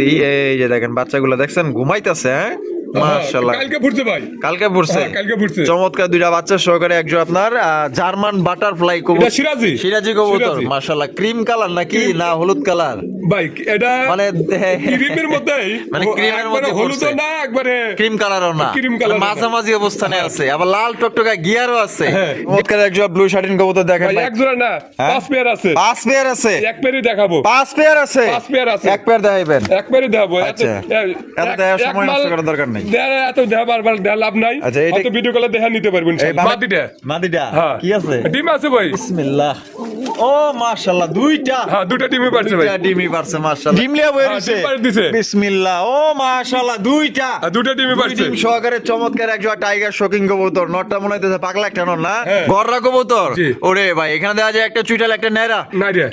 এই যে দেখেন বাচ্চাগুলো দেখছেন ঘুমাইতেছে। হ্যাঁ মাশাআল্লাহ, কালকে ফুটছে চমৎকার দুইটা বাচ্চা সহকারে একজন আপনার জার্মান বাটারফ্লাই কবুতর, সিরাজি কবুতর মাশাআল্লাহ। ক্রিম কালার নাকি না হলুদ কালার ভাই? এটা মানে ক্রিমের মধ্যে, মানে ক্রিমের মধ্যে হলুদ না একবারে ক্রিম কালারও না, মাঝামাঝি অবস্থানে আছে, আবার লাল টকটকা গিয়ারও আছে। চমৎকার একজন ব্লু শার্টিন কবুতর দেখেন ভাই, এক জোড়া না 5 পেয়ার আছে। 5 পেয়ার আছে, এক পেয়ারই দেখাবো। 5 পেয়ার আছে, 5 পেয়ার আছে, এক পেয়ার দেখাইবেন। এক পেয়ারই দেখাবো। আচ্ছা এত দেখার সময় নষ্ট করার দরকার নাই। এত দেখা বারবার দেখা লাভ নাই। আচ্ছা এটা এত ভিডিও কলে দেখা নিতে পারবেন। মাদিটা, মাদিটা কি আছে? ডিম আছে ভাই। বিসমিল্লাহ। ও মাশাআল্লাহ, দুইটা। হ্যাঁ দুইটা ডিমই পারছে ভাই, দুইটা ডিমই পারছে মাশাআল্লাহ। ডিম লিয়া বইছে দিছে। বিসমিল্লাহ। ও মাশাআল্লাহ, দুইটা ডিমই পারছে। ডিম সহকারে চমৎকার একজন টাইগার শোকিং কবুতর। নটটা মনে হইতেছে পাগলা একটা নর না, গররা কবুতর। ওরে ভাই এখানে দেখা যায় একটা চুইটাল একটা নেড়া।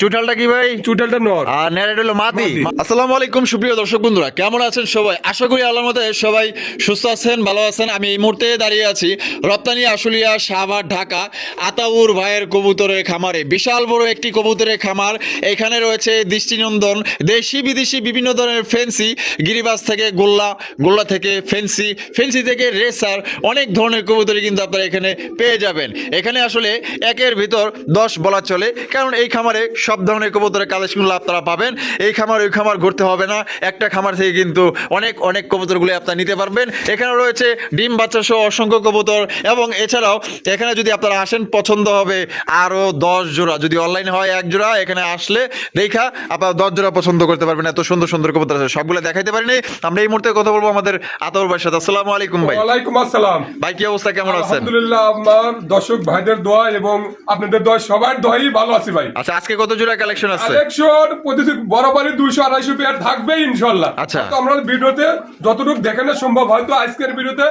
চুইটালটা কি ভাই? চুইটালটা নর আর নেড়াটা হলো মাদি। আসসালামু আলাইকুম সুপ্রিয় দর্শক বন্ধুরা, কেমন আছেন সবাই? আশা করি আল্লাহর মতে সবাই সুস্থ আছেন, ভালো আছেন। আমি এই মুহূর্তে দাঁড়িয়ে আছি রপ্তানি আশুলিয়া শাহবাগ ঢাকা আতাউর ভাইয়ের কবুতরের খামারে। বিশাল বড় একটি কবুতরের খামার। এখানে রয়েছে দৃষ্টিনন্দন দেশি বিদেশি বিভিন্ন ধরনের ফেন্সি, গিরিবাজ থেকে গোল্লা, গোল্লা থেকে ফেন্সি, ফেন্সি থেকে রেসার, অনেক ধরনের কবুতরই কিন্তু আপনারা এখানে পেয়ে যাবেন। এখানে আসলে একের ভিতর 10 বলা চলে, কারণ এই খামারে সব ধরনের কবুতরের কালেকশনগুলো আপনারা পাবেন। এই খামার ওই খামার ঘুরতে হবে না, একটা খামার থেকে কিন্তু অনেক অনেক কবুতরগুলো আপনারা নিতে পারবেন। এখানে রয়েছে ডিম বাচ্চা সহ অসংখ্য কবুতর, এবং এছাড়াও এখানে যদি আপনারা আসেন পছন্দ হবে আরও 10 জোড়া, যদি অনলাইনে হয় 1 জোড়া, এখানে আসলে দেখা আপনারা 10 জোড়া পছন্দ করতে পারবেন। এত সুন্দর সুন্দর কবুতর আছে, সবগুলো দেখাইতে পারিনি। আমরা এই মুহূর্তে কথা বলবো আমাদের আতাউর ভাইয়ের সাথে। আসসালামু আলাইকুম ভাই। ওয়ালাইকুম আসসালাম ভাই, কি অবস্থা, কেমন আছেন? আলহামদুলিল্লাহ, আমার দর্শক ভাইদের দোয়া এবং আপনাদের দোয়া, সবার দোয়াই ভালো আছি ভাই। আচ্ছা আজকে কত জোড়া কালেকশন আছে? কালেকশন প্রতিদিন বরাবরই 200-250 পেয়ার থাকবেই ইনশাআল্লাহ। আচ্ছা তো আমরা ভিডিওতে যতটুকু দেখানো সম্ভব, হয়তো আজকের ভিডিওতে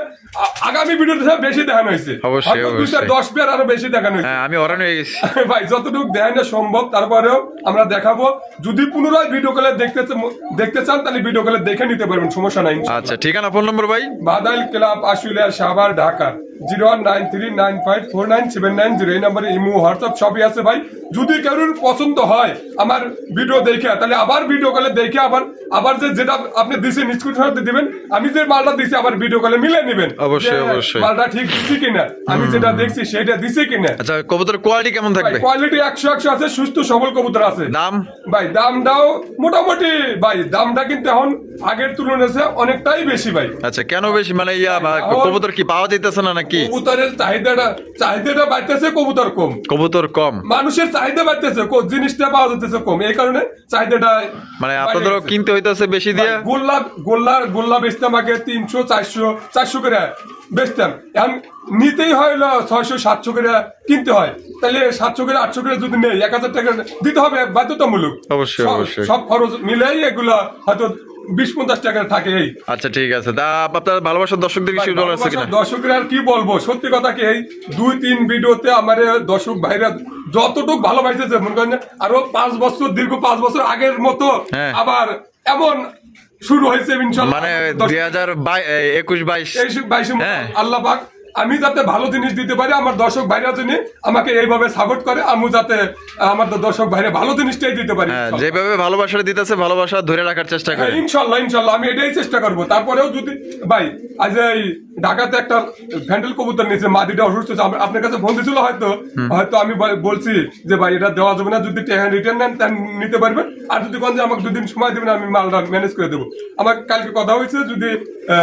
আগামী ভিডিওতে বেশি দেখানো হয়েছে, অবশ্যই অবশ্যই 210 পেয়ার আরো বেশি দেখানো হয়েছে। হ্যাঁ আমি অরান হয়ে গেছি ভাই, যতটুকু দেখানো সম্ভব তারপরেও আমরা দেখাবো। যদি পুনরায় ভিডিও কলে দেখতে চান তাহলে ভিডিও কলে দেখে নিতে পারবেন, সমস্যা নাই। আচ্ছা ঠিকানা ফোন নম্বর ভাই? বাদাইল ক্লাব আশুলিয়া শাহবাগ ঢাকা 0193954979 এই নম্বরে ইমো হোয়াটসঅ্যাপ সবই আছে ভাই। যদি কারোর পছন্দ হয় আমার ভিডিও দেখে, তাহলে আবার ভিডিও কলে দেখে আবার যেটা আপনি দিছেন স্ক্রিনশট দিবেন, আমি যে মালটা দিছি আবার ভিডিও কলে মিলে নেবেন। অবশ্যই অবশ্যই মালটা ঠিক দিছি কিনা, আমি যেটা দেখছি সেটা দিছি কিনা। আচ্ছা কবুতর কোয়ালিটি কেমন থাকবে? কোয়ালিটি 100 আছে, সুস্থ সবল কবুতর আছে। দাম ভাই দামটাও মোটামুটি ভাই, দামটা কিন্তু এখন আগের তুলনায় অনেকটাই বেশি ভাই। আচ্ছা কেন বেশি? মানে কবুতর কি পাওয়া যাইতেছে না নাকি? কবুতরের চাহিদাটা বাড়তেছে, কবুতর কম, কবুতর কম, মানুষের চাহিদা বাড়তেছে, জিনিসটা পাওয়া যাচ্ছে কম, এই কারণে চাহিদাটা মানে আপনাদেরও কিনতে হইতেছে বেশি দিয়ে। গোল্লা বেচতাম আগে 300-400 করে বেচতাম, এখন নিতেই হয় 600-700 করে কিনতে হয়। তাহলে 700 করে 800 করে যদি নেই 1000 টাকা দিতে হবে বাধ্যতামূলক। অবশ্যই অবশ্যই সব খরচ মিলেই এগুলা হয়তো 20-50 টাকা থাকে। এই আচ্ছা ঠিক আছে। তা আপনার ভালোবাসার দর্শকদের কিছু বলার আছে কিনা? দর্শকরা আর কি বলবো, সত্যি কথা কি, এই 2-3 ভিডিওতে আমার দর্শক ভাইরা যতটুকু ভালোবাসতেছে, মনে করেন আরো 5 বছর, দীর্ঘ 5 বছর আগের মতো আবার এমন শুরু হয়েছে ইনশাআল্লাহ। মানে 2021-22 আল্লাহ পাক আমি যাতে ভালো জিনিস দিতে পারি, আমার দর্শক ভাইরা জন্য আমাকে এইভাবে সাপোর্ট করে, আমি যাতে আমার দর্শক ভাইরা ভালো জিনিসটাই দিতে পারি। যেভাবে ভালোবাসা দিতেছে ভালোবাসা ধরে রাখার চেষ্টা করি ইনশাল্লাহ আমি এটাই চেষ্টা করবো। তারপরেও যদি ভাই আজ এই ঢাকাতে একটা ভ্যান্ডেল কবুতর নিয়েছে, মাদিটা অসুস্থ, আপনার কাছে ফোন দিয়েছিল, হয়তো আমি বলছি যে ভাই এটা দেওয়া যাবে না, যদি রিটার্ন নেন তা নিতে পারবেন, আর যদি কোন যে আমাকে 2 দিন সময় দেবেন আমি মালটা ম্যানেজ করে দেবো। আমার কালকে কথা হয়েছে, যদি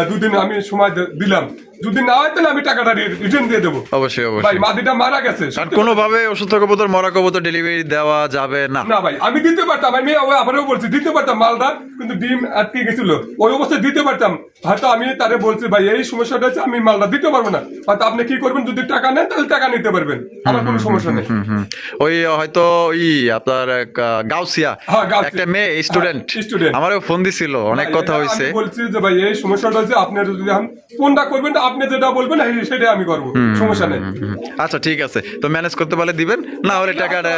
2 দিন আমি সময় দিলাম, যদি না হয় তাহলে আমি টাকাটা রিটার্ন দিয়ে দেবো। অবশ্যই ভাই অবশ্যই মাদিটা মারা গেছে, কোনোভাবে অসুস্থ কবুতর, মরা কবুতর ডেলিভারি দেওয়া যাবে না। না ভাই আমি দিতে পারতাম, আমি আবারও বলছি দিতে পারতাম মালটা, কিন্তু ডিম আটকে গেছিল, ওই অবস্থায় দিতে পারতাম। হয়তো আমি তারে বলছি ভাই এই সমস্যাটা হচ্ছে আমি মালটা দিতে পারবো না, হয়তো আপনি কি করবেন, যদি টাকা নেন তাহলে টাকা নিতে পারবেন, আমার কোনো সমস্যা নেই। ওই হয়তো আপনার গাউসিয়া একটা মেয়ে স্টুডেন্ট আমারও ফোন দিছিল, অনেক কথা হইছে। বলছি যে ভাই এই সমস্যাটা হচ্ছে আপনারা যদি ফোনটা করবেন আপনি যেটা বলবেন সেটাই আমি করবো, সমস্যা নেই। আচ্ছা ঠিক আছে, তো ম্যানেজ করতে পারলে দিবেন, না হলে টাকাটা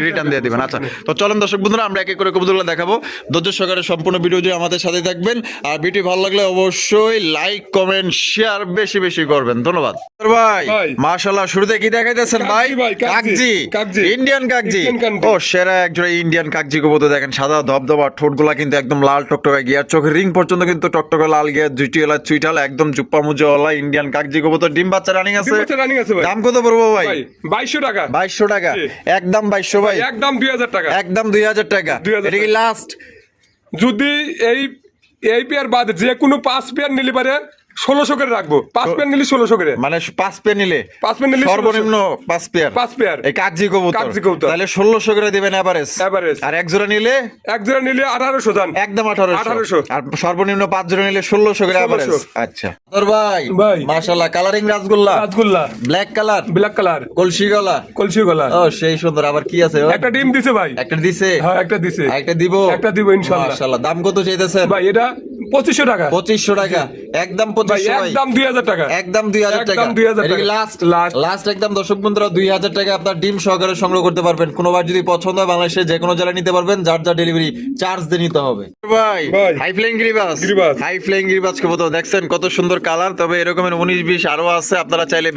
রিটার্ন দিয়ে দিবেন। আচ্ছা, তো চলেন দর্শক বন্ধুরা আমরা এক এক করে কবুতরগুলো দেখাবো। ধৈর্য সহকারে সম্পূর্ণ ভিডিও জুড়ে আমাদের সাথে থাকবেন, আর ভিডিও ভালো লাগলে অবশ্যই লাইক কমেন্ট শেয়ার বেশি বেশি করবেন। ধন্যবাদ ভাই। ভাই। মাশাআল্লাহ, শুরুতে কি দেখাইতেছেন ভাই? কাকজি ভাই, কাকজি। কাকজি, ইন্ডিয়ান কাকজি। ইন্ডিয়ান কাকজি। ও সেরা একজোড়া ইন্ডিয়ান কাকজি কবুতর দেখেন, সাদা ধবধবা, ঠোঁটগুলা কিন্তু একদম লাল টকটকে গিয়ার, চোখের রিং পর্যন্ত কিন্তু টকটকে লাল গিয়ার, জুটিওয়ালা চুইটাল, একদম চুপ্পা মুজওয়ালা ইন্ডিয়ান কাকজি কবুতর। ডিম বাচ্চা রানিং আছে। রানিং আছে ভাই। দাম কত পড়বো ভাই? 2200 টাকা। 2200 টাকা, জি। একদম 2200 ভাই, একদম 2000 টাকা। একদম 2000 টাকা। 2000 এটা কি লাস্ট? যদি এই পেয়ার বাদ যে কোনো 5 পেয়ার নিলে পারে 1600 করে রাখবো। 5 পেয়ার নিলে 1600 করে। মানে 5 পেয়ার নিলে 5 পেয়ার নিলে সর্বনিম্ন 5 পেয়ার। 5 পেয়ার এই কাকজি কবুতর কাকজি কবুতর। তাহলে 1600 করে দিবেন এভারেজ। এভারেজ। আর এক জোড়া নিলে এক জোড়া নিলে 1800 দাম। একদম 1800। 1800 আর সর্বনিম্ন 5 জোড়া নিলে 1600 করে এভারেজ। 1600 আচ্ছা তোর ভাই ভাই। মাশাআল্লাহ, colouring rasgulla, rasgulla, black colour, black colour, কলসি গলা। কলসি গলা। ও সেই সুন্দর। আবার কি আছে? একটা ডিম দিছে ভাই। একটা দিছে। হ্যাঁ একটা দিছে। একটা দিব। একটা দিব ইনশাআল্লাহ। মাশাআল্লাহ, দাম কত চাইতেছেন ভাই এটা 2500 টাকা। 2500 টাকা, একদম ভাই 2500 ভাই, একদম 2000 টাকা। একদম 2000 টাকা। একদম 2000 এটা কি টাকা। লাস্ট? লাস্ট। লাস্ট একদম দর্শক বন্ধুরা 2000 টাকা আপনার ডিম সহকারে সংগ্রহ করতে পারবেন। কোনোবার যদি পছন্দ হয় বাংলাদেশের যে কোনো জেলায় নিতে পারবেন, যার যা ডেলিভারি চার্জ দিয়ে নিতে হবে। ভাই ভাই। হাই ফ্লাইং গিরিবাজ, গিরিবাজ। হাই ফ্লাইং গিরিবাজ কবুতর দেখছেন কত সুন্দর কালার। তবে এরকমের 19-20 আরো আছে, আপনারা চাইলে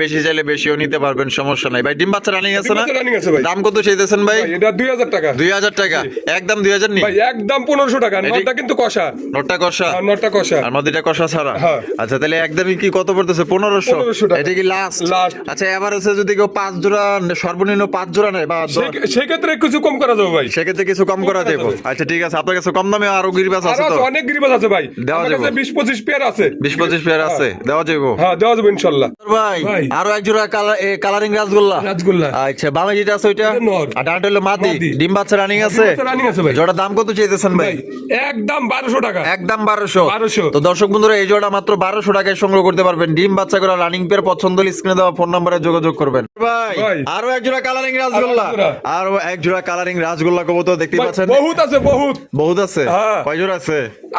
বেশিও নিতে পারবেন, সমস্যা নাই ভাই। ডিম বাচ্চা রানিং আছে না? রানিং আছে ভাই। দাম কত চাইতেছেন ভাই? ভাই এটা 2000 টাকা। 2000 টাকা, একদম 2000 নি ভাই একদম 1500 টাকা। নটটা কিন্তু কষা। নোটটা কষা, আর নটটা কষা। আর মধ্যেটা কষা ছাড়া। হ্যাঁ। আচ্ছা তাহলে একদমই কি কত পড়তেছে? 1500 1500 টাকা। এটা কি লাস্ট? লাস্ট। আচ্ছা এবার হচ্ছে যদি কেউ 5 জোড়া সর্বনিম্ন 5 জোড়া নেয় বা সেক্ষেত্রে কিছু কম করা যাবে ভাই। সেক্ষেত্রে কিছু কম করা করা যাবে। যাবে। আচ্ছা ঠিক আছে, আপনার কাছে কম দামে আরো গিরিবাজ আছে আরো তো? অনেক গিরিবাজ আছে ভাই। দেওয়া আমার যাবে। কাছে 20-25 পেয়ার আছে। 20-25 পেয়ার আছে, দেওয়া যাবে। হ্যাঁ দেওয়া যাবে ইনশাআল্লাহ। ভাই ভাই। আরো এক জোড়া কালারিং রাসগোল্লা। রাসগোল্লা। আচ্ছা বামে যেটা আছে ওইটা এটা নর। আর ডানটা হলো মাদি। মাদি। ডিম বাচ্চা রানিং আছে। রানিং আছে ভাই। জোড়া দাম কত চাইতেছেন ভাই? ভাই একদম 1200 টাকা। একদম 1200। 1200 তো দর্শক বন্ধুরা এই জোড়া মাত্র 1200 টাকায় সংগ্রহ করতে পারবেন। ডিম বাচ্চা করা রানিং পেয়ার পছন্দ হলে স্ক্রিনে দেওয়া ফোন নম্বরে যোগাযোগ করবেন। ভাই ভাই। আরো এক জোড়া কালারিং রাসগোল্লা, আরো এক জোড়া। আরো এক জোড়া কালারিং রাসগোল্লা কবুতর দেখতে ভাই, পাচ্ছেন। বহুত আছে বহুত। বহুত আছে। হ্যাঁ। কয় জোড়া আছে?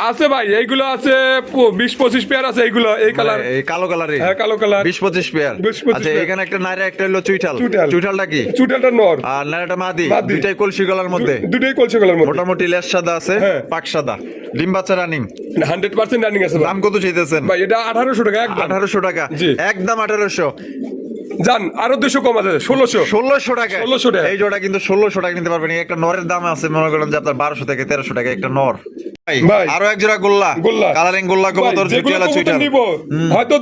আছে ভাই এইগুলো আছে 20-25 পেয়ার আছে এইগুলো এই কালার। এই কালো কালারে হ্যাঁ কালো কালার। 20-25 পেয়ার। 20-25 আচ্ছা পেয়ার। এখানে একটা নাইরা, একটা হলো চুইটাল। চুইটাল। চুইটালটা কি? চুটালটা নর। আর নাইরাটা মাদি। মাদি। দুইটাই কলসি গলার মধ্যে। দুটোই কলসি কালার মধ্যে। মোটামুটি লেস সাদা আছে, হ্যাঁ। পাক সাদা, ডিম বাচ্চা রানিং। 100% রানিং আছে ভাই। দাম কত চাইতেছেন? ভাই এটা 1800 টাকা একদম। 1800 টাকা, জি। একদম 1800। জান আরো 200 কম আছে 1600। 1600 টাকা। 1600 টাকা। এই জোড়া কিন্তু 1600 টাকা নিতে পারবেন। এই একটা নরের দাম আছে মনে করেন যে আপনার 1200 থেকে 1300 টাকা একটা নর। ভাই। আরো এক জোড়া গোল্লা, গোল্লা। কালারিং গোল্লা কবুতর, ভাই, যেগুলো জুটিয়ালা কবুতর চুইটাল। নিব হয়তো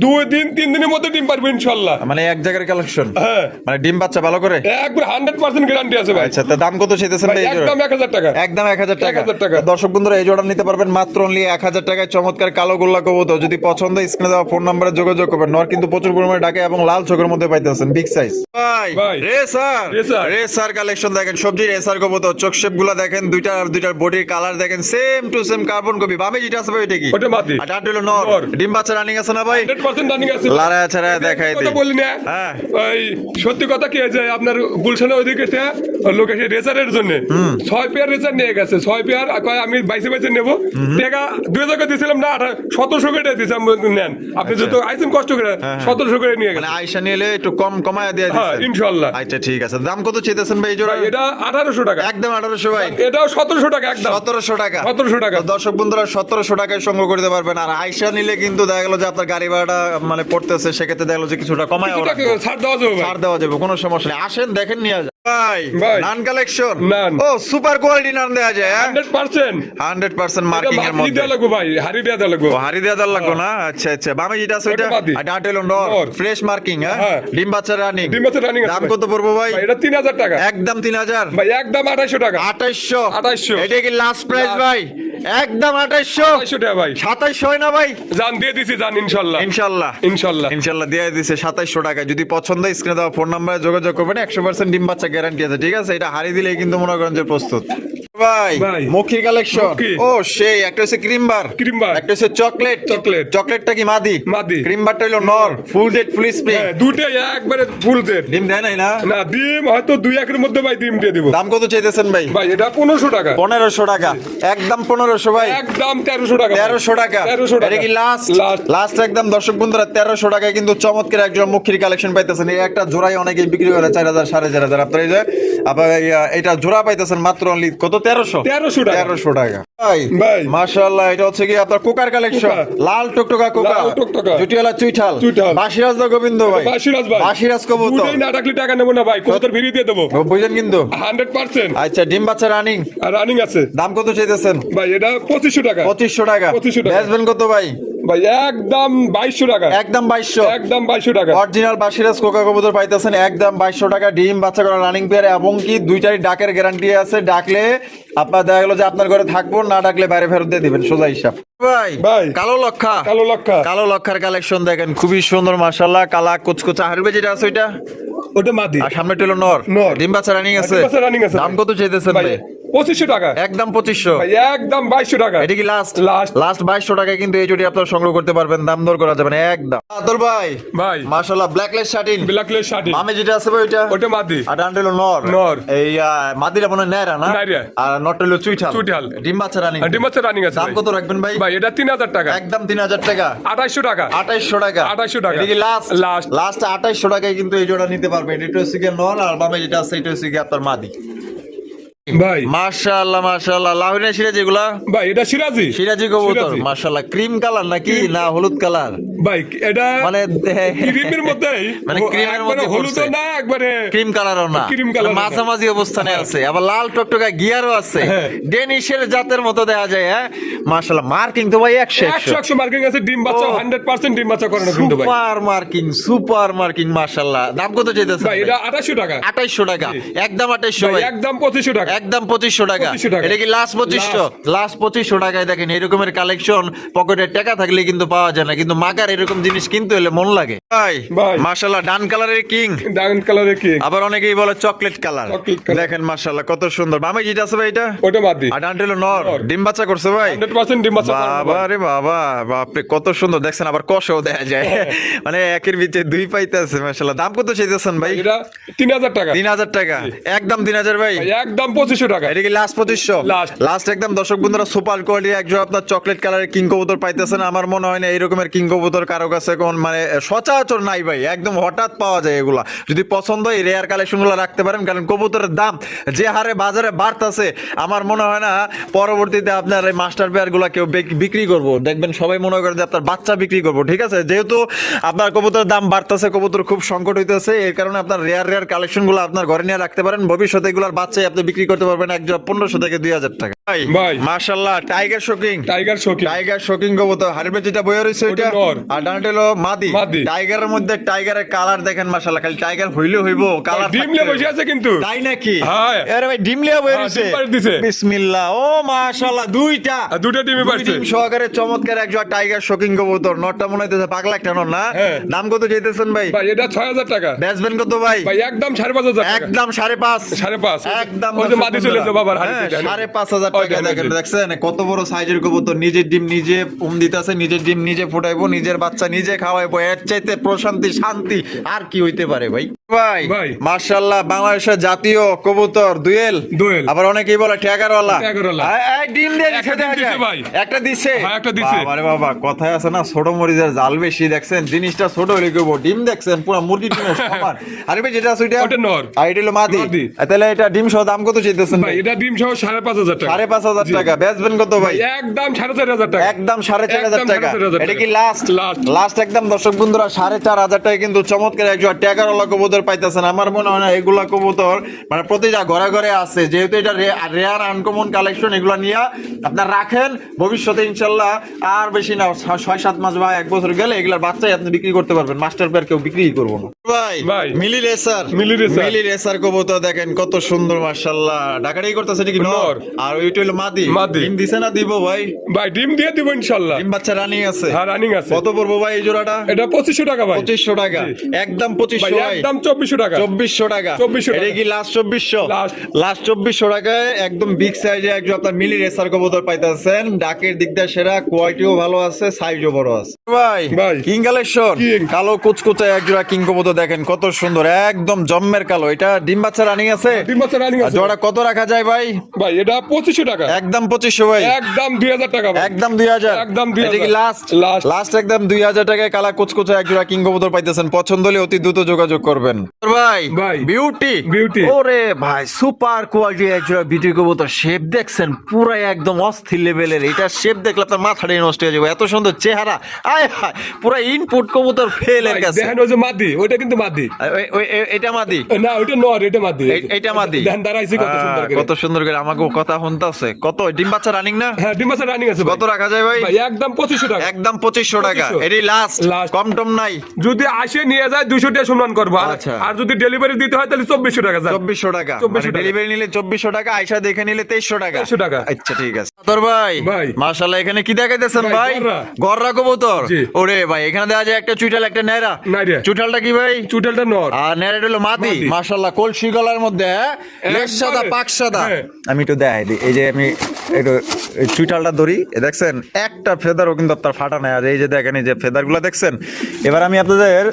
2-3 দিনের মধ্যে ডিম পারবো ইনশাআল্লাহ। মানে এক জায়গার কালেকশন, হ্যাঁ মানে ডিম বাচ্চা ভালো করে। একবার 100% গ্যারান্টি আছে ভাই। আচ্ছা তা দাম কত চাইতেছেন ভাই ভাই এই জোড়া? একদম 1000 টাকা। একদম 1000 টাকা। 1000 টাকা। দর্শক বন্ধুরা এই জোড়া নিতে পারবেন মাত্র অনলি 1000 টাকায়। চমৎকার কালো গোল্লা কবুতর। যদি পছন্দ হয় স্ক্রিনে দেওয়া ফোন নম্বরে যোগাযোগ করবেন। নর কিন্তু প্রচুর পরিমাণে ঢাকা এবং লাল চোখের মধ্যে পাইতেছেন, বিগ সাইজ। ভাই ভাই। Racer, racer. রেসার কালেকশন দেখেন, সবজি রেসার কবুতর। চোখ শেপ গুলা দেখেন, দুইটার বডির কালার দেখেন same to same carbon copy. বামে যেটা আছে ভাই ওইটা কি? ওটা মাদি। আর ডানটা হলো নর। নর। ডিম বাচ্চা রানিং আছে না ভাই? 100% রানিং আছে। লারা ছাড়া দেখাই কথা দিই। বলি না। হ্যাঁ। ওই সত্যি কথা কি যে আপনার গুলশানের ওইদিকে লোক এসে রেসারের জন্য 6 পেয়ার রেসার নিয়ে গেছে। 6 পেয়ার কয় আমি বাইসে নেব। টাকা 2000 টাকা দিয়েছিলাম না 1700 করে দিয়েছিলাম নেন। আপনি যত আইছেন কষ্ট করে 1700 করে নিয়ে মানে গেছেন। আয়সা নিলে একটু কম কমায় দিয়ে হ্যাঁ দিচ্ছেন। ইনশাআল্লাহ। আচ্ছা ঠিক আছে। দাম কত চাইতেছেন ভাই এই জোড়া? ভাই, এটা 1800 টাকা। একদম 1800 ভাই। এটাও 1700 টাকা একদম। 1700 টাকা। 1700 টাকা। তো দর্শক বন্ধুরা 1700 টাকায় সংগ্রহ করতে পারবেন। আর আয়সা নিলে কিন্তু দেখা গেল যে আপনার গাড়ি ভাড়াটা মানে পড়তেছে, সেক্ষেত্রে দেখা গেল যে কিছুটা কমায় কিছু টাকা ছাড় দেওয়া যাবে ভাই। ছাড় দেওয়া যাবে, কোনো সমস্যা নেই। আসেন দেখেন নিয়ে যান ভাই। ভাই। নান কালেকশন, নান। ও সুপার কোয়ালিটি নান দেওয়া যায়। 100%। 100% এটা মার্কিং এর মাটি মধ্যে। দেওয়া লাগবে ভাই, হাড়ি দেওয়া লাগবে। ও হারি দেওয়া দর লাগবে না? আচ্ছা আচ্ছা। বামে যেটা আছে ওইটা ওটা বাদি। আর ডাটা হলো নর, নর। Fresh marking. হ্যাঁ হ্যাঁ। ডিম বাচ্চা রানিং। ডিম বাচ্চা running আছে দাম ভাই। কত পড়বো ভাই? ভাই, এটা 3000 টাকা। একদম 3000। ভাই একদম 2800 টাকা। 2800। 2800 এটা কি লাস্ট প্রাইস Last। ভাই? একদম 2800। 2800 টাকা ভাই। 2700 হয় না ভাই? জান দিয়ে দিছি জান ইনশাআল্লাহ। ইনশাআল্লাহ ইনশাআল্লাহ। ইনশাআল্লাহ দিয়ে দিছে 2700 টাকা। যদি পছন্দ হয় স্ক্রিনে দেওয়া ফোন নম্বরে যোগাযোগ করবেন। 100% ডিম বাচ্চা গ্যারান্টি আছে। ঠিক আছে, এটা হারিয়ে দিলেই কিন্তু মনে করেন যে প্রস্তুত। ভাই ভাই। মুখির কালেকশন মুখী। ও সেই একটা হচ্ছে ক্রিম বার ক্রিম বার। একটা হচ্ছে চকলেট চকলেট। চকলেটটা কি মাদি মাদি। ক্রিম বারটা হলো নর ফুল ডেট ফুল স্প্রে হ্যাঁ, দুটোই একবারে ফুল সেট। ডিম দেয় নাই না না ডিম হয়তো 2-1 এর মধ্যে ভাই ডিম দিয়ে দিব। দাম কত চাইতেছেন ভাই ভাই এটা 1500 টাকা। 1500 টাকা একদম 1500 ভাই একদম 1300 টাকা। 1300 টাকা 1300 টাকা। এটা কি লাস্ট লাস্ট। লাস্ট একদম দর্শক বন্ধুরা 1300 টাকায় কিন্তু চমৎকার একজন মুখির কালেকশন পাইতেছেন এই একটা জোড়াই অনেকেই বিক্রি করে 4000 4500 আপনারা এই যে আপনারা এটা জোড়া পাইতেছেন মাত্র অনলি কত 1300 1300 টাকা। 1300 টাকা ভাই ভাই। মাশাআল্লাহ এটা হচ্ছে কি আপনার কোকার কালেকশন কোকা। লাল টকটকা কোকা লাল টকটকা। জুটিওয়ালা চুইঠাল চুইঠাল। বাসিরাজ দা গোবিন্দ ভাই বাসিরাজ ভাই। বাসিরাজ কবুতর দুটোই না ডাকলে টাকা নেব না ভাই, কবুতর ফ্রি দিয়ে দেবো বুঝলেন কিন্তু 100%। আচ্ছা ডিম বাচ্চা রানিং আর রানিং আছে দাম কত চাইতেছেন ভাই, এটা 2500 টাকা। 2500 টাকা 2500 টাকা। বেচবেন কত ভাই ভাই একদম 2200 টাকা। একদম 2200 একদম 2200 টাকা। অরিজিনাল বাসিরাজ কোকা কবুতর পাইতেছেন একদম 2200 টাকা ডিম বাচ্চা করা রানিং পেয়ার এবং কি দুইটারই ডাকের গ্যারান্টি আছে ডাকলে আপনার দেখা গেল যে আপনার ঘরে থাকবো না ডাকলে বাইরে ফেরত দিয়ে দিবেন সোজা হিসাব ভাই ভাই। কালো লক্ষা কালো লক্ষা। কালো লক্ষার কালেকশন দেখেন খুবই সুন্দর মাশাআল্লাহ কালা কুচকুচা হারবে যেটা আছে ওইটা ওটা মাদি। আর সামনে হলো নর নর। ডিম বাচ্চা রানিং আছে ডিম বাচ্চা running আছে দাম ভাই। কত চাইতেছেন ভাই ভাই 2500 টাকা। একদম 2500 ভাই একদম 2200 টাকা। এটা কি লাস্ট লাস্ট। লাস্ট 2200 টাকায় কিন্তু এই জুটি আপনারা সংগ্রহ করতে পারবেন দাম দর করা যাবে না একদম আদল ভাই ভাই মাশাআল্লাহ ব্ল্যাকলেস শার্টিন ব্ল্যাকলেস শাড়ি। মামে যেটা আছে ভাই ওইটা ওটা মাদি। আর ডান্ডেল নর নর। এই মাদিরা মনে হয় নেয়রা না নেয়রা। আর নটটা হলো চুইঠাল চুইঠাল। ডিম বাচ্চা রানিং আর ডিম বাচ্চা রানিং আছে দাম ভাই। কত রাখবেন ভাই ভাই এটা 3000 টাকা। একদম 3000 টাকা 2800 টাকা। 2800 টাকা 2800 টাকা। এটা কি লাস্ট লাস্ট। লাস্ট 2800 টাকায় কিন্তু এই জোড়া নিতে পারবেন এটা হচ্ছে কি নর আর বামে যেটা আছে এটা হচ্ছে কি আপনার মাদি ভাই মাশাআল্লাহ মাশাআল্লাহ লাহোরিয়া সিরাজ এগুলা ভাই এটা সিরাজি। সিরাজি কবুতর সিরাজি। মাশাআল্লাহ ক্রিম কালার নাকি না হলুদ কালার ভাই এটা মানে ক্রিমের মধ্যেই মানে ক্রিমের একবারে মধ্যে হলুদও পড়ছে। না একবারে ক্রিম কালারও না ক্রিম কালারও না। মাঝামাঝি অবস্থানে আছে আবার লাল টকটকা গিয়ারও আছে হ্যাঁ। ডেনিশের জাতের মতো দেখা যায় হ্যাঁ মাশাআল্লাহ মার্কিং তো ভাই 100 100 মার্কিং আছে। ডিম বাচ্চা ও। 100% ডিম বাচ্চা করানো কিন্তু ভাই। সুপার মার্কিং মাশাআল্লাহ দাম কত চাইতেছেন ভাই এটা 2800 টাকা। 2800 টাকা একদম 2800 ভাই ভাই একদম 2500 টাকা। একদম 2500 টাকা 2500 টাকা। এটা কি লাস্ট 2500 লাস্ট 2500 টাকায় দেখেন এরকমের কালেকশন পকেটে টাকা থাকলে কিন্তু পাওয়া যায় না কিন্তু মাকার এরকম জিনিস কিনতে হলে মন লাগে ভাই ভাই। মাশাআল্লাহ ডান কালারের কিং ডান কালারের কি? আবার অনেকেই বলে চকলেট কালার চকলেট কালার। দেখেন মাশাআল্লাহ কত সুন্দর বামে যেটা আছে ভাই এটা ওটা মাদি। আর ডানটা হলো নর নর। ডিম বাচ্চা করছে ভাই 100% ডিম বাচ্চা করানো বাবা ভাই। রে বাবা বাপরে কত সুন্দর দেখছেন আবার কষও দেখা যায় মানে একের ভিতরে দুই পাইতেছে মাশাআল্লাহ দাম কত চাইতেছেন ভাই এটা 3000 টাকা। 3000 টাকা একদম 3000 ভাই ভাই একদম 2500 টাকা। এটা কি লাস্ট 2500 Last। লাস্ট একদম দর্শক বন্ধুরা সুপার কোয়ালিটি একজন আপনার চকলেট কালারের কিং কবুতর পাইতেছেন আমার মনে হয় না এই রকমের কিং কবুতর কারো কাছে কোন মানে সচরাচর নাই ভাই একদম হঠাৎ পাওয়া যায় এগুলা যদি পছন্দ হয় রেয়ার কালেকশন গুলো রাখতে পারেন কারণ কবুতরের দাম যে হারে বাজারে বাড়তেছে আমার মনে হয় না পরবর্তীতে আপনার এই মাস্টার পেয়ার গুলা কেউ বিক্রি করবো দেখবেন সবাই মনে করে যে আপনার বাচ্চা বিক্রি করবো ঠিক আছে যেহেতু আপনার কবুতরের দাম বাড়তেছে কবুতর খুব সংকট হইতেছে এর কারণে আপনার রেয়ার কালেকশন গুলো আপনার ঘরে নিয়ে রাখতে পারেন ভবিষ্যতে এগুলার বাচ্চাই আপনি বিক্রি করতে পারবেন একজন 1500 থেকে 2000 টাকা ভাই। মাশাআল্লাহ টাইগার শোকিং টাইগার শোকি। টাইগার শোকিং কবুতর হারিবে যেটা বইয়া রয়েছে ওইটা ওটা নর। আর ডানটা হলো মাদি মাদি। টাইগারের মধ্যে টাইগারের কালার দেখেন মাশাআল্লাহ খালি টাইগার হইলে হইব কালার ডিমলে বসে আছে কিন্তু। তাই নাকি হ্যাঁ। আরে ভাই ডিমলিয়া বইয়া হ্যাঁ, রয়েছে ডিম পাড়ে দিছে। বিসমিল্লাহ ও মাশাআল্লাহ দুইটা আর দুটো ডিমই দুই পারছে। ডিম সহকারে চমৎকার একজন টাইগার শোকিং কবুতর নটটা মনে হইতেছে পাগলা একটা নর না হ্যাঁ। দাম কত চাইতেছেন ভাই ভাই এটা 6000 টাকা। বেচবেন কত ভাই ভাই একদম 5500 টাকা। একদম 5.5 5.5 একদম ওই যে মাদি চলে যাবে বাবার হাড়ি হ্যাঁ, থেকে। 5,500 ওই টাকা যে দেখেন মাদি। দেখছেন কত বড় সাইজের কবুতর নিজের ডিম নিজে দিতেছে নিজের ডিম নিজে ফুটাইবো নিজের বাচ্চা নিজে খাওয়াইবো এর চাইতে প্রশান্তি শান্তি আর কি হইতে পারে ভাই ভাই ভাই। মাশাআল্লাহ বাংলাদেশের জাতীয় কবুতর দুয়েল দোয়েল। আবার অনেকেই বলে ট্যাগারওয়ালা ট্যাগারওয়ালা। ডিম দিয়ে একটা দিছে ডিম দিছে ভাই। একটা দিছে হ্যাঁ, একটা দিছে। আরে বাবা কথায় আছে না ছোট মরিচের জাল বেশি দেখছেন জিনিসটা ছোট হলে কইবো ডিম দেখছেন পুরো মুরগি ডিমের সমান আরে ভাই যেটা আছে ওইটা ওটা নর। আর এটা হলো মাদি মাদি। তাহলে এটা ডিম সহ দাম কত চাইতেছেন ভাই এটা ডিম সহ 5500 টাকা। 5,500 জি। টাকা বেচবেন কত ভাই একদম 4500 টাকা। একদম 4,500 একদম টাকা 4,500 এটা কি লাস্ট লাস্ট। লাস্ট একদম দর্শক বন্ধুরা 4,500 টাকা কিন্তু চমৎকার একজন ট্যাগারওয়ালা কবুতর পাইতেছেন আমার মনে হয় না এগুলা কবুতর মানে প্রতিটা ঘরে ঘরে আছে যেহেতু এটা রেয়ার আনকমন কালেকশন এগুলা নিয়ে আপনার রাখেন ভবিষ্যতে ইনশাল্লাহ আর বেশি না 6-7 মাস বা 1 বছর গেলে এগুলার বাচ্চাই আপনি বিক্রি করতে পারবেন মাস্টার পেয়ার কেউ বিক্রি করবো না ভাই ভাই। মিলি রেসার মিলি রেসার। মিলি রেসার কবুতর দেখেন কত সুন্দর মাশাআল্লাহ ডাকাডাকি করতেছে নাকি নর নর। আর ওই ওইটা হলো মাদি। মাদি। ডিম দিছে না দিব ভাই? ভাই ডিম দিয়ে দিব ইনশাল্লাহ। ডিম বাচ্চা রানিং আছে? হ্যাঁ রানিং আছে। কত পড়বো ভাই এই জোড়াটা? এটা 2500 টাকা ভাই। 2500 টাকা, একদম 2500 ভাই ভাই। একদম 2400 টাকা। 2400 টাকা। 2400 এটা টাকা। কি লাস্ট 2400? Last। লাস্ট 2400 টাকায় একদম বিগ সাইজে একজন আপনার মিলি রেসার কবুতর পাইতেছেন। ডাকের দিক দিয়ে সেরা, কোয়ালিটিও ভালো আছে, সাইজও বড় আছে ভাই। ভাই। King collection, King। কালো কুচকুচে একজোড়া কিং কবুতর দেখেন কত সুন্দর, একদম জম্মের কালো। এটা ডিম বাচ্চা রানিং আছে? ডিম বাচ্চা রানিং আর আছে। জোড়া কত রাখা যায় ভাই? ভাই এটা 2500 টাকা। একদম 2500 ভাই। একদম 2000 টাকা ভাই। একদম 2000। একদম 2000। এটা কি লাস্ট? Last। লাস্ট একদম 2000 টাকায় কালা কুচকুচে একজোড়া কিং কবুতর পাইতেছেন। পছন্দ হলে অতি দ্রুত যোগাযোগ করবেন ভাই। ভাই। Beauty, Beauty। ওরে ভাই সুপার কোয়ালিটি একজোড়া বিউটি কবুতর। শেপ দেখছেন পুরো একদম অস্থির লেভেলের। এটা শেপ দেখলে আপনার মাথাটাই নষ্ট হয়ে যাবে, এত সুন্দর চেহারা। আয় হায়, পুরো ইনপুট কবুতর ফেলের ভাই, কাছে। দেখেন ওই যে মাদি, ওইটা কিন্তু মাদি। এটা মাদি? না ওইটা নর, এটা মাদি। এটা মাদি। দেখেন দাঁড়াইছে কত সুন্দর করে। কত সুন্দর করে আমাকে কথা শুনতেছে। কত ডিম বাচ্চা রানিং না? হ্যাঁ ডিম বাচ্চা রানিং আছে। কত রাখা যায় ভাই? ভাই একদম 2500 টাকা। একদম 2500 টাকা। 2500 এটাই লাস্ট, Last। কম টম নাই? যদি আসে নিয়ে যায় 200 টাকা সম্মান করবো। আচ্ছা। আর যদি ডেলিভারি দিতে হয় তাহলে 2400 টাকা যায়। 2400 টাকা। 2400 টাকা। ডেলিভারি নিলে 2400 টাকা, আয়সা দেখে নিলে 2300 টাকা। 2300 টাকা। আচ্ছা ঠিক আছে। তোর ভাই, ভাই। মাশাআল্লাহ, এখানে কি দেখাইতেছেন ভাই, ভাই? গররা। গররা কবুতর। জি। ওরে ভাই, এখানে দেখা যায় একটা চুইটাল একটা নেড়া। নাইরে। চুইটালটা কি ভাই? চুটেলটা নর। আর নেড়াটা হলো মাদি। মাদি। মাশাআল্লাহ, কলসি গলার মধ্যে, হ্যাঁ? লেজ সাদা, একবারে। পাক সাদা। হ্যাঁ। আমি একটু দেখাই দিই। এই যে আমি একটু এই চুইটালটা ধরি, দেখছেন একটা ফেদারও কিন্তু আপনার ফাটা নাই। আর এই যে দেখেন, এই যে ফেদারগুলো দেখছেন। এবার আমি আপনাদের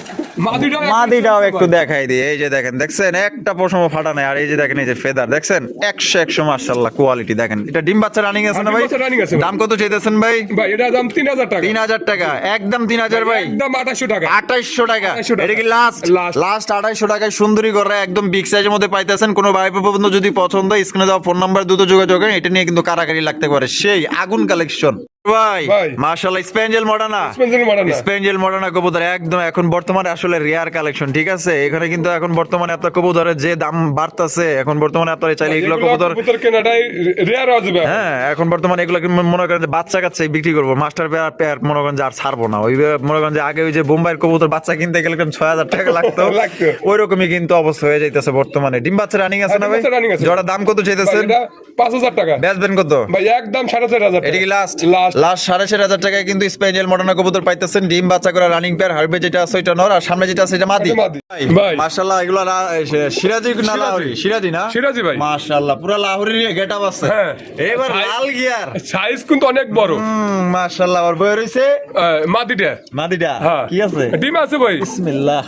মাদিটাও একটু দেখাই দিই। এই যে দেখেন, দেখছেন একটা পশম ফাটা নাই। আর এই যে দেখেন, এই যে ফেদার দেখছেন, 100 মাশাআল্লাহ কোয়ালিটি দেখেন। এটা ডিম বাচ্চা রানিং আছে না ভাই? ডিম বাচ্চা running আছে ভাই। দাম কত চাইতেছেন ভাই? ভাই এটা দাম 3000 টাকা। 3000 টাকা, একদম 3000 ভাই। একদম 2800 টাকা। 2800 টাকা। 2800 টাকা। এটা কি লাস্ট? Last। লাস্ট 2800 টাকায় সুন্দরী গররা একদম বিগ সাইজের মধ্যে পাইতেছেন। কোনো ভাই বন্ধু যদি পছন্দ হয় স্ক্রিনে দেওয়া ফোন নাম্বার দ্রুত যোগাযোগ করেন। এটা নিয়ে কিন্তু কারাকারি লাগতে পারে, সেই আগুন কালেকশন ভাই। ভাই। মাশাআল্লাহ, স্পেঞ্জেল মডার্না। Spencer modern. স্পেঞ্জেল মডার্না কবুতর একদম এখন বর্তমানে আসলে রেয়ার কালেকশন, ঠিক আছে? এখানে কিন্তু এখন বর্তমানে আপনার কবুতরের যে দাম বাড়তেছে, এখন বর্তমানে আপনারা চাইলে এগুলো কবুতর, কবুতর কেনাটাই রেয়ার আসবে। হ্যাঁ এখন বর্তমানে এগুলো মনে করেন যে বাচ্চা কাচ্চাই বিক্রি করবো, মাস্টার পেয়ার পেয়ার মনে করেন যে আর ছাড়বো না। ওই মনে করেন যে আগে ওই যে বোম্বাইয়ের কবুতর বাচ্চা কিনতে গেলে 6000 টাকা লাগতো, লাগতো। ওই রকমই কিন্তু অবস্থা হয়ে যাইতেছে বর্তমানে। ডিম বাচ্চা রানিং আছে না ভাই? ডিম বাচ্চা running আছে। জোড়া দাম কত ভাই চাইতেছেন? এটা 5000 টাকা। বেচবেন কত? ভাই একদম 4500 টাকা। এটা কি লাস্ট? লাস্ট। লাস্ট 4500 টাকায় কিন্তু স্পেঞ্জেল মডার্না কবুতর পাইতেছেন। ডিম বাচ্চা করা রানিং পেয়ার, হারবে যেটা আছে ওইটা নর, আর সামনে যেটা আছে এটা মাদি। এটা মাদি। ভাই। মাশাআল্লাহ, এগুলো সিরাজি না লাহোরি? সিরাজি না? সিরাজি ভাই। মাশাআল্লাহ, পুরো লাহোরির গেটআপ আছে। হ্যাঁ। এবার সাইজ- লাল গিয়ার। সাইজ কিন্তু অনেক বড়। মাশাআল্লাহ, ওর বই রইছে মাদিটা। মাদিটা। হ্যাঁ। কি আছে? ডিম আছে ভাই। বিসমিল্লাহ।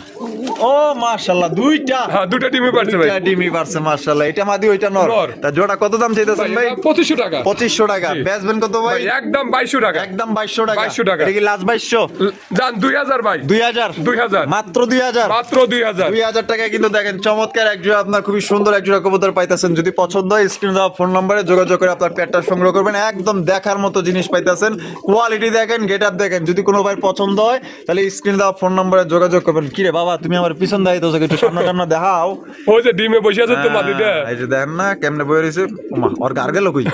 ও মাশাআল্লাহ, দুইটা। হ্যাঁ দুটো ডিমই পারছে ভাই। দুইটা ডিমই পারছে মাশাআল্লাহ। এটা মাদি, ওইটা নর। নর। তা জোড়া কত দাম চাইতেছেন ভাই? ভাই এটা 2500 টাকা। 2500 টাকা। জি। বেচবেন কত ভাই? ভাই একদম 2200 টাকা। একদম 2200 টাকা। 2200 টাকা। এটা কি লাস্ট 2200? জান 2000 ভাই। 2000? 2000 মাত্র 2000? মাত্র 2000। 2000 টাকায় কিন্তু দেখেন চমৎকার একজোড়া আপনার খুবই সুন্দর একজোড়া কবুতর পাইতেছেন। যদি পছন্দ হয় স্ক্রিনে দেওয়া ফোন নম্বরে যোগাযোগ করে আপনার পেটটা সংগ্রহ করবেন। একদম দেখার মতো জিনিস পাইতেছেন, কোয়ালিটি দেখেন, গেট আপ দেখেন। যদি কোনো ভাই পছন্দ হয় তাহলে স্ক্রিনে দেওয়া ফোন নম্বরে যোগাযোগ করবেন। কি রে বাবা, তুমি আমার পিছন দাঁড়িয়ে তো একটু সামনে টামনা দেখাও। ওই যে ডিমে বসে আছে তো মাদিটা। এই যে দেখেন না কেমনে বয়ে রয়েছে। ওমা, ওর গার গেল কই?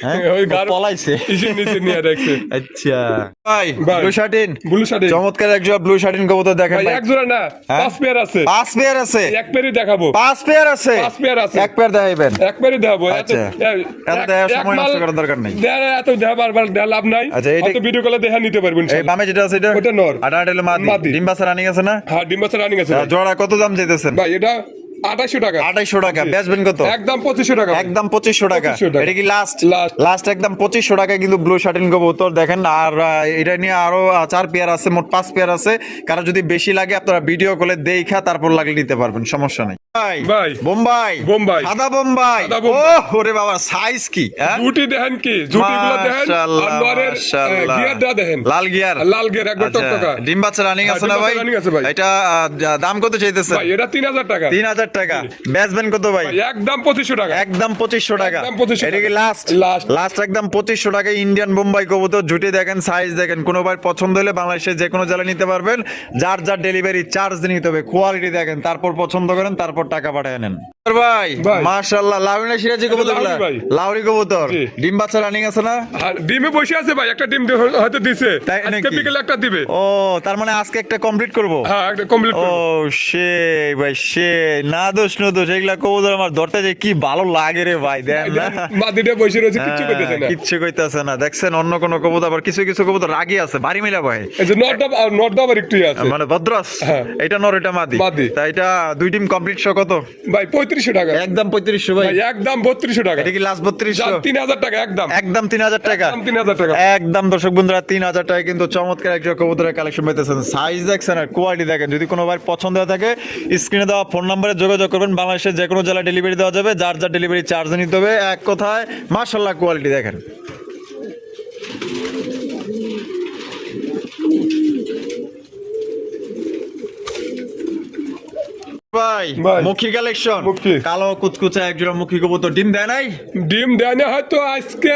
হ্যাঁ, ওই ও গার পলাইছে। ইসের নিচে নিয়ে রাখছে। আচ্ছা ভাই, ভাই। ব্লু শার্টিন, ব্লু শার্টে। চমৎকার একজোড়া ব্লু শার্টিন কবুতর দেখেন ভাই ভাই। এক জোড়া না, হ্যাঁ? 5 পেয়ার আছে। 5 পেয়ার আছে? এক পেয়ারই দেখাবো। 5 পেয়ার আছে? 5 পেয়ার আছে। এক পেয়ার দেখাইবেন? এক পেয়ারই দেখাবো। আচ্ছা। এত দেখার সময় নষ্ট করার দরকার নেই। এত দেখা বারবার দেখা লাভ নাই। আচ্ছা, এটা- হয়তো ভিডিও কলে দেখা নিতে পারবেন। এই বামে যেটা আছে এটা? ওটা নর। আর এটা হলো মাদি। মাদি। ডিম বাচ্চা রানিং আছে না? হ্যাঁ ডিম বাচ্চা রানিং আছে। জোড়া কত দাম চাইতেছেন? ভাই এটা 2800 টাকা। 2800 টাকা। বেচবেন কত? একদম 2500 টাকা। একদম 2500 টাকা। 2500 টাকা। এটা কি লাস্ট? Last। লাস্ট একদম 2500 টাকায় কিন্তু ব্লু শার্টিন কবুতর দেখেন। আর এটা নিয়ে আরো 4 পেয়ার আছে, মোট 5 পেয়ার আছে। কারণ যদি বেশি লাগে আপনারা ভিডিও কলে দেখা তারপর লাগলে নিতে পারবেন, সমস্যা নাই। ভাই, ভাই। বোম্বাই, বোম্বাই। সাদা বোম্বাই। সাদা বোম্বাই। ওরে বাবা, সাইজ কি? হ্যাঁ? জুটি দেখেন কি? জুটিগুলো দেখেন। মাশাআল্লাহ, আর নরের মাশাআল্লাহ। গিয়ারটা দেখেন। লাল গিয়ার। লাল গিয়ার একবার আচ্ছা, টকটকা। ডিম বাচ্চা রানিং হ্যাঁ, আছে ডিম না বাচ্চা ভাই? running আছে ভাই। এটা দাম কত চাইতেছেন? ভাই এটা 3000 টাকা। 3000 টাকা। বেচবেন কত ভাই? ভাই একদম 2500 টাকা। একদম 2500 টাকা। একদম 2500 এটা কি লাস্ট? Last। লাস্ট একদম 2500 টাকা। ইন্ডিয়ান বোম্বাই কবুতর, জুটি দেখেন, সাইজ দেখেন। কোনো ভাই পছন্দ হলে বাংলাদেশে যে কোনো জেলায় নিতে পারবেন। যার যার ডেলিভারি চার্জ নিতে হবে। কোয়ালিটি দেখেন, তারপর পছন্দ করেন, তারপর টাকা পাঠিয়ে নেন ভাই। ভাই। মাশাআল্লাহ, লাউরি না সিরাজি কবুতর? লাউরি ভাই। লাউরি কবুতর। জি। ডিম বাচ্চা রানিং আছে না? আর ডিমে বসে আছে ভাই, একটা ডিম হয়তো দিছে। তাই আজকে নাকি? বিকেলে একটা দিবে। ও, তার মানে আজকে একটা কমপ্লিট করব। হ্যাঁ একটা কমপ্লিট ও সে ভাই, সে না দোষ নো দোষ, এগুলা কবুতর আমার ধরতে যে কি ভালো লাগে রে ভাই, দেন না মাদিটা বসে রয়েছে, কিচ্ছু করতেছে না। কিচ্ছু কইতাছে না। দেখছেন অন্য কোন কবুতর আবার কিছু কিছু কবুতর রাগি আছে, বাড়ি মিলা ভাই, এই যে নটটা আবার একটু আছে, মানে ভদ্রাস। হ্যাঁ। এটা নর, এটা মাদি। মাদি। তা এটা দুই টিম কমপ্লিট শো কত ভাই 3500 টাকা, একদম 3500 ভাই, ভাই একদম 3200 টাকা। এটা কি লাস্ট 3200? 3000 টাকা একদম, একদম 3000 টাকা, একদম 3000 টাকা। একদম দর্শক বন্ধুরা 3000 টাকা কিন্তু চমৎকার একজন কবুতরের কালেকশন পাইতেছেন। সাইজ দেখছেন আর কোয়ালিটি দেখেন। যদি কোনো ভাই পছন্দ হয়ে থাকে স্ক্রিনে দেওয়া ফোন নম্বরে যোগাযোগ করবেন। বাংলাদেশের যে কোনো জেলায় ডেলিভারি দেওয়া যাবে, যার যার ডেলিভারি চার্জ নিতে হবে। এক কথায় মাশাআল্লাহ কোয়ালিটি দেখেন। ভাই ভাই। মুখী কালেকশন, মুখী। কালো কুচকুচে একজোড়া মুখী কবুতর, ডিম দেয় নাই? ডিম দেয় না হয়তো, আজকে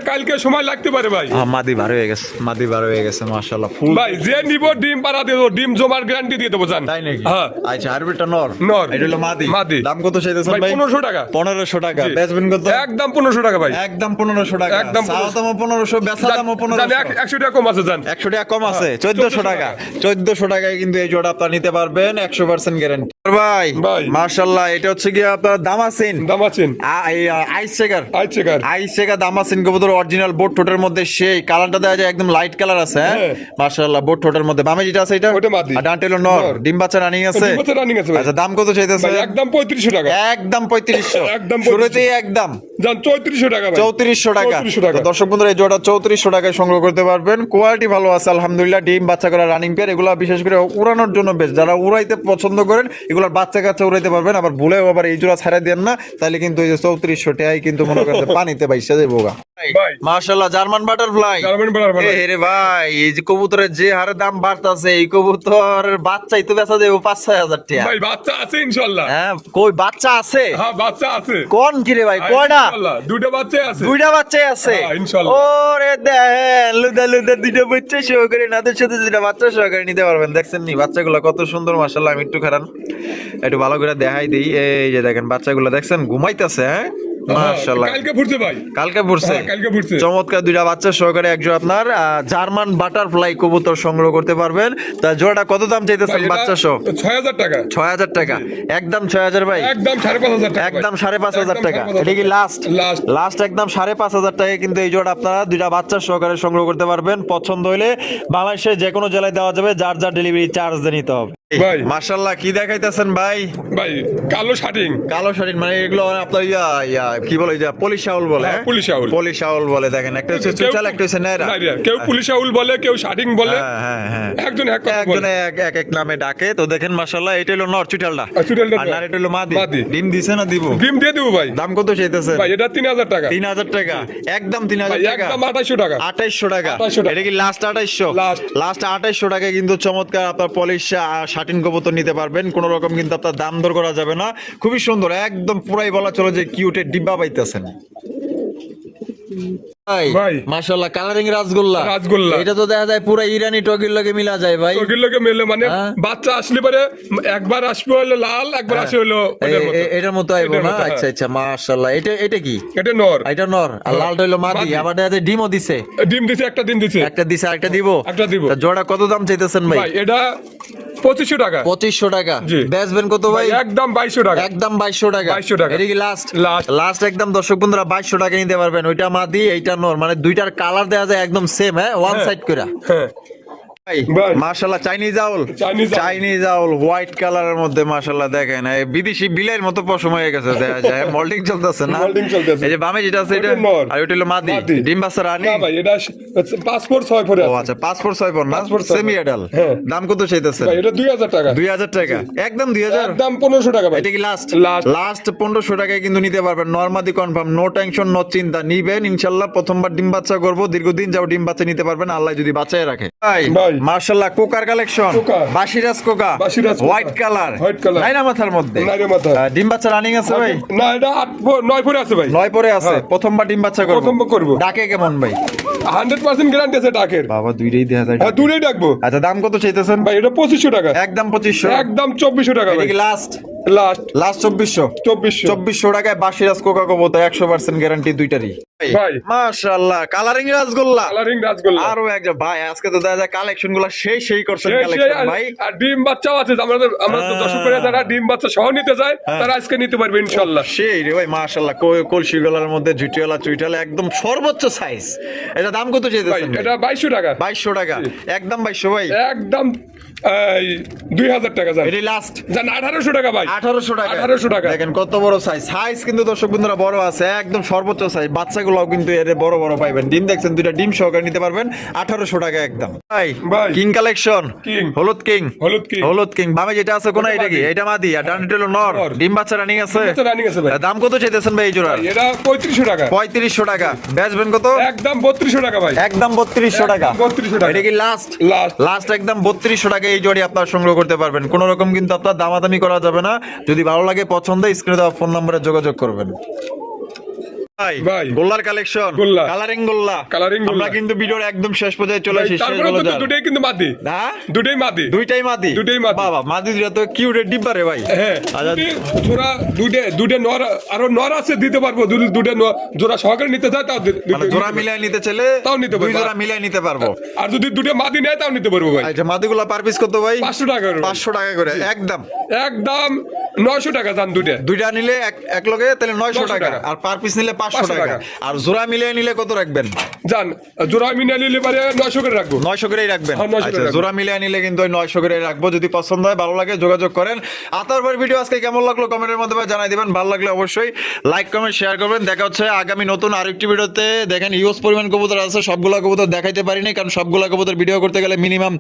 কালকে সময় লাগতে পারে ভাই। মাদি বার হয়ে গেছে, মাদি বার হয়ে গেছে মাশাআল্লাহ ফুল। ভাই যে নিব ডিম পাড়া দিয়ে দেবো, ডিম জমার গ্যারান্টি দিয়ে দেবো জান। তাই নাকি? হ্যাঁ। আচ্ছা হারবিটটা নর, নর। এটা হলো মাদি। মাদি। দাম কত চাইতেছেন ভাই ভাই? 1500 টাকা। 1500 টাকা। জি। বেচবেন কত? একদম 1500 টাকা ভাই, একদম 1500 টাকা। একদম সাদাম 1500, বেচাদাম 1500। 100 টাকা কম আছে জান। 100 টাকা কম আছে, হ্যাঁ, 1400 টাকা। 1400 টাকায় কিন্তু এই জোড়া আপনারা নিতে পারবেন, 100% গ্যারান্টি। ভাই ভাই। মাশাআল্লাহ, এটা হচ্ছে কি আপনার দামাসিন, দাম আছেন আইস চেকার, আইছে কার আইস চেকার দামাসিন কবুতর, অরিজিনাল বোট ঠোঁটের মধ্যে সেই কালারটা দেওয়া যায়, একদম লাইট কালার আছে। হ্যাঁ হ্যাঁ। মাশাআল্লাহ, বোট ঠোঁটের মধ্যে বামে যেটা আছে এটা ওটা মাদি। আর ডানটা হলো নর। নর। ডিম বাচ্চা রানিং আছে। ডিম বাচ্চা running আছে ভাই। আচ্ছা দাম কত চাইতেছে? ভাই একদম 3500 টাকা, একদম 3500, একদম 3500 শুরুতেই একদম জান 3400 টাকা ভাই। 3400 টাকা। 3400 টাকা। তো দর্শক বন্ধুরা এই জোড়া 3400 টাকায় সংগ্রহ করতে পারবেন। কোয়ালিটি ভালো আছে আলহামদুলিল্লাহ। ডিম বাচ্চা করা রানিং পেয়ার, এগুলা বিশেষ করে উড়ানোর জন্য বেশ, যারা উড়াইতে পছন্দ করেন এগুলার বাচ্চা কাচ্চা উড়াইতে পারবেন। আবার ভুলেও আবার এই জোড়া ছাড়া দেন না, তাহলে কিন্তু এই যে 3400 টাকায় কিন্তু মনে করেন যে পানিতে বাইসা যাবো গা। ভাই মাশাআল্লাহ জার্মান বাটারফ্লাই। German butterfly. এ রে ভাই, এই যে কবুতরের যে হারে দাম বাড়তাছে, এই কবুতরের বাচ্চাই তো বেচা দেবো 5-6 হাজার টাকা। ভাই বাচ্চা আছে ইনশাআল্লাহ। হ্যাঁ কই বাচ্চা আছে? হ্যাঁ বাচ্চা আছে কোন কি রে ভাই, কয়টা? ইনশাআল্লাহ দুটো বাচ্চা আছে। দুইটা বাচ্চাই আছে? হ্যাঁ, ইনশাআল্লাহ। ওরে দেখেন লুদা লুদা দুইটা বাচ্চা সহকারে, নাদের সাথে দুইটা বাচ্চা সহকারে নিতে পারবেন। দেখছেন নি বাচ্চাগুলো কত সুন্দর মাশাআল্লাহ। আমি একটু খারান একটু ভালো করে দেখাই দিই। এই যে দেখেন বাচ্চাগুলো দেখছেন ঘুমাইতেছে। হ্যাঁ মাশাআল্লাহ, কালকে ফুটছে ভাই, কালকে পড়ছে। হ্যাঁ, কালকে ফুটছে। চমৎকার দুইটা বাচ্চা সহকারে একজন আপনার জার্মান বাটারফ্লাই কবুতর সংগ্রহ করতে পারবেন। তা জোড়াটা কত দাম চাইতেছেন বাচ্চা সহ? 6000 টাকা, 6000 টাকা। একদম 6000 ভাই, একদম 5500 টাকা, একদম 5500 টাকা। একদম এটা কি লাস্ট? লাস্ট। লাস্ট একদম 5500 টাকায় কিন্তু এই জোড়া আপনারা দুইটা বাচ্চা সহকারে সংগ্রহ করতে পারবেন। পছন্দ হইলে বাংলাদেশের যে কোনো জেলায় দেওয়া যাবে, যার যার ডেলিভারি চার্জ দিয়ে নিতে হবে। ভাই। মাশাআল্লাহ কি দেখাইতেছেন ভাই? ভাই কালো শার্টিং, কালো শাড়ি, মানে এগুলো আপনার কি বলে পুলিশ শাউল বলে? হ্যাঁ, পুলিশ শাউল। পুলিশ শাউল বলে। দেখেন একটা হচ্ছে চুচাল, একটা হচ্ছে নাইরা। কেউ পুলিশ শাউল বলে, কেউ শার্টিং বলে, হ্যাঁ হ্যাঁ হ্যাঁ, একজন এক কথা বলে। একজনে এক এক নামে ডাকে। তো দেখেন মাশাআল্লাহ, এটা হলো নর চুটালটা, চুটালটা আর নার এটা হলো মাদি। মাদি। ডিম দিছে না দিব? ডিম দিয়ে দেবো ভাই। দাম কত চাইতেছে ভাই এটা 3000 টাকা, 3000 টাকা। একদম 3000 ভাই টাকা, একদম 2800 টাকা, 2800 টাকা। 2800 টাকা। এটা কি লাস্ট 2800? Last। লাস্ট 2800 টাকায় কিন্তু চমৎকার আপনার পলিশ শার্টিন কবুতর নিতে পারবেন। কোন রকম কিন্তু আপনার দাম দর করা যাবে না। খুবই সুন্দর, একদম পুরাই বলা চলে যে কিউটের ডিব্বা পাইতেছেন। ভাই। মাশাআল্লাহ কালারিং রাসগোল্লা। রাসগোল্লা। এটা তো দেখা যায় পুরো ইরানি টকির লগে মিলা যায় ভাই। ওগুলো লোকে মেলে মানে হ্যাঁ। বাচ্চা আসলে পরে একবার আসবে হলো লাল, একবার আসে হলো ওদের মতো। এটার মতো আইবো এটার না? মতো, আচ্ছা হ্যাঁ। আচ্ছা মাশাআল্লাহ। এটা কি? এটা নর, এটা নর আর লালটা হলো মাদি। মাদি। আবার দেখা যায় ডিমও দিছে। ডিম দিছে, একটা ডিম দিছে, একটা দিছে আরেকটা দিব। একটা দিব। তা জোড়া কত দাম চাইতেছেন ভাই? ভাই এটা 2500 টাকা, 2500 টাকা। জি। বেচবেন কত ভাই? একদম 2200 টাকা, একদম 2200 টাকা। 2200 টাকা। এটা কি লাস্ট? Last। লাস্ট একদম দর্শক বন্ধুরা 2200 টাকা নিতে পারবেন। ওইটা মাদি, এইটা নর, মানে দুইটার কালার দেওয়া যায় একদম সেম। হ্যাঁ ওয়ান হ্যাঁ। সাইড করে। হ্যাঁ ভাই। মাশাআল্লাহ Chinese owl, Chinese owl. Chinese owl white কালারের মধ্যে মাশাআল্লাহ দেখেন এই বিদেশি বিলের মতো পশম হয়ে গেছে দেখা যায়। মোল্ডিং চলতেছে না? Molding চলতেছে। এই যে বামে যেটা আছে এটা ওটা নর। আর ওটা হলো মাদি। মাদি। ডিম বাচ্চা রানী? না ভাই এটা পাসপোর্ট 6 পরে ও আছে। আচ্ছা 5/6 পর না? 5/6 সেমি অ্যাডাল। হ্যাঁ। দাম কত চাইতেছে? ভাই এটা 2000 টাকা, 2000 টাকা। একদম 2000। একদম 1500 টাকা ভাই। এটা কি লাস্ট? Last। লাস্ট 1500 টাকায় কিন্তু নিতে পারবেন। নরমাদি কনফার্ম, নো টেনশন নো চিন্তা। নিবেন ইনশাআল্লাহ। প্রথমবার ডিম বাচ্চা করব, দীর্ঘদিন যাও ডিম বাচ্চা নিতে পারবেন আল্লাহ যদি বাঁচায় রাখে। ভাই ভাই। মাশাআল্লাহ কোকার কালেকশন, কোকা। বাসিরাজ কোকা, বাসিরাজ কোকা। White colour, White color। নাইরা মাথার মধ্যে। নাইরা মাথা। ডিম বাচ্চা রানিং আছে ভাই? না এটা 9 পরে আছে ভাই। 9 পরে আছে। হ্যাঁ। প্রথমবার ডিম বাচ্চা করব। প্রথমবার করব। ডাকে কেমন ভাই? 100% গ্যারান্টি আছে টাকের। বাবা দুইটাই দেয়া যায়। হ্যাঁ দূরেই ডাকবো। আচ্ছা দাম কত চাইতেছেন? ভাই এটা 2500 টাকা, একদম 2500। একদম 2400 টাকা এটা ভাই। কি লাস্ট? Last last 2400। 2400। 2400 টাকায় বাসিরাজ কোকা কবুতর 100% গ্যারান্টি দুইটারই। ভাই। মাশাআল্লাহ কালারিং রাসগোল্লা কালারিং রাসগোল্লা আরো একটা ভাই আজকে তো দেখা যায় কালেকশন গুলো সেই করছেন কালেকশন ভাই আর ডিম বাচ্চাও আছে আমরা তো দর্শক ভাইরা যারা ডিম বাচ্চা সহ নিতে যায় তারা আজকে নিতে পারবে ইনশাআল্লাহ। সেই রে ভাই মাশাআল্লাহ কলসি গলার মধ্যে জুটিওয়ালা চুইটালা একদম সর্বোচ্চ সাইজ। এটা দাম কত ভাই চাইতেছেন? এটা 2200 টাকা। 2200 টাকা একদম 2200 ভাই একদম 2000 টাকা জান। এটি লাস্ট জান 1800 টাকা ভাই। 1800 টাকা 1800 টাকা। দেখেন কত বড় সাইজ কিন্তু দর্শক বন্ধুরা বড় আছে একদম সর্বোচ্চ সাইজ। বাচ্চাগুলোও কিন্তু এর বড় পাইবেন। ডিম দেখছেন দুইটা ডিম সহকারে নিতে পারবেন 1800 টাকা একদম। ভাই ভাই। King collection king. হলুদ কিং হলুদ কিং। বামে যেটা আছে কোন এটা কি? এটা মাদি আর ডানটা হলো নর। নর। ডিম বাচ্চা রানিং আছে। বাচ্চা রানিং আছে ভাই। দাম কত চাইতেছেন ভাই এই জোড়ার? এটা 3500 টাকা। 3500 টাকা। বেচবেন কত? একদম 3200 টাকা ভাই। একদম 3200 টাকা। 3200 টাকা। এটা কি লাস্ট? লাস্ট। লাস্ট একদম 3200 টাকা এই জোড়ি আপনারা সংগ্রহ করতে পারবেন। কোন রকম কিন্তু আপনার দামাদামি করা যাবে না। যদি ভালো লাগে পছন্দ স্ক্রিনে দেওয়া ফোন নম্বরে যোগাযোগ করবেন। ভাই। গোল্লার কালেকশন গোল্লা। কালারিং গোল্লা কালারিং গোল্লা। আমরা কিন্তু ভিডিওর একদম শেষ পর্যায়ে চলে এসেছি। শেষ তারপরে গোল্লা তো দুটোই কিন্তু মাদি। হ্যাঁ দুটোই মাদি। দুইটাই মাদি। দুটোই মাদি। বাবা মাদি দুটো তো কিউট ডিব্বা রে ভাই। হ্যাঁ আচ্ছা জোড়া দুটে নর আরো নর আছে দিতে পারবো দুটে জোড়া সহকারে নিতে চায় তাও মানে জোড়া মিলাই নিতে চাইলে তাও নিতে দুই পারবো। জোড়া মিলাই নিতে পারবো। আর যদি দুটো মাদি নেয় তাও নিতে পারবো ভাই। আচ্ছা মাদিগুলা পার পিস কত ভাই? 500 টাকা করে। 500 টাকা করে একদম। একদম 900 টাকা জান দুটে। দুইটা নিলে এক লগে তাহলে 900 টাকা টাকা। আর পার পিস নিলে 500 500 টাকা। টাকা। আর জোড়া মিলিয়ে নিলে কত রাখবেন? জান জোড়া মিলিয়ে নিলে পারে 900 করে রাখবো। 900 করেই রাখবেন। হ্যাঁ, 900 আচ্ছা করে রাখবো। জোড়া মিলিয়ে নিলে কিন্তু ওই 900 করেই রাখবো। যদি পছন্দ হয় ভালো লাগে যোগাযোগ করেন। আতারবার ভিডিও আজকে কেমন লাগলো কমেন্টের মধ্যে জানাই দিবেন। ভালো লাগলে অবশ্যই লাইক কমেন্ট শেয়ার করবেন। দেখা হচ্ছে আগামী নতুন আরেকটি ভিডিওতে। দেখেন ইউজ পরিমাণ কবুতর আছে, সবগুলা কবুতর দেখাইতে পারিনি কারণ সবগুলা কবুতর ভিডিও করতে গেলে মিনিমাম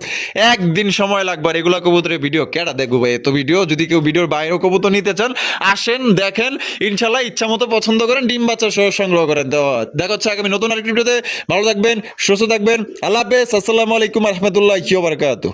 একদিন সময় লাগবে। আর এগুলা কবুতরের ভিডিও কেডা দেখবো ভাই এত ভিডিও? যদি কেউ ভিডিওর বাইরেও কবুতর নিতে চান আসেন দেখেন ইনশাল্লাহ ইচ্ছা মতো পছন্দ করেন ডিম বাচ্চা সহ সংগ্রহ করেন। দেখা হচ্ছে আগামী নতুন আরেকটি ভিডিওতে। ভালো থাকবেন সুস্থ থাকবেন। আল্লাহ হাফেজ। আসসালামু আলাইকুম রহমতুল্লাহি ওয়া বারাকাতুহু।